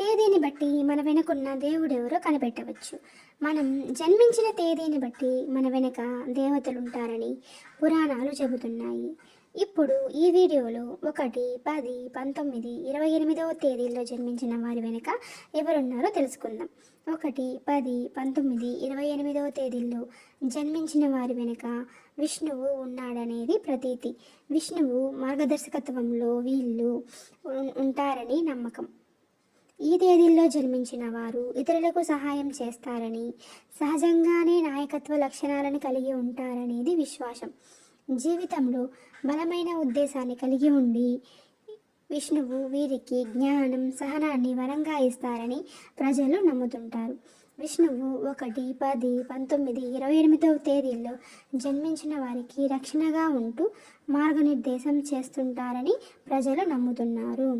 తేదీని బట్టి మన వెనుకున్న దేవుడెవరో కనిపెట్టవచ్చు. మనం జన్మించిన తేదీని బట్టి మన వెనుక దేవతలుంటారని పురాణాలు చెబుతున్నాయి. ఇప్పుడు ఈ వీడియోలో 1, 10, 19, 28వ తేదీల్లో జన్మించిన వారి వెనుక ఎవరున్నారో తెలుసుకుందాం. 1, 10, 19, 28వ తేదీల్లో జన్మించిన వారి వెనుక విష్ణువు ఉన్నాడనేది ప్రతీతి. విష్ణువు మార్గదర్శకత్వంలో వీళ్ళు ఉంటారని నమ్మకం. ఈ తేదీల్లో జన్మించిన వారు ఇతరులకు సహాయం చేస్తారని, సహజంగానే నాయకత్వ లక్షణాలను కలిగి ఉంటారనేది విశ్వాసం. జీవితంలో బలమైన ఉద్దేశాన్ని కలిగి ఉండి విష్ణువు వీరికి జ్ఞానం, సహనాన్ని వరంగా ఇస్తారని ప్రజలు నమ్ముతుంటారు. విష్ణువు 1, 10, 19, 28వ తేదీల్లో జన్మించిన వారికి రక్షణగా ఉంటూ మార్గనిర్దేశం చేస్తుంటారని ప్రజలు నమ్ముతున్నారు.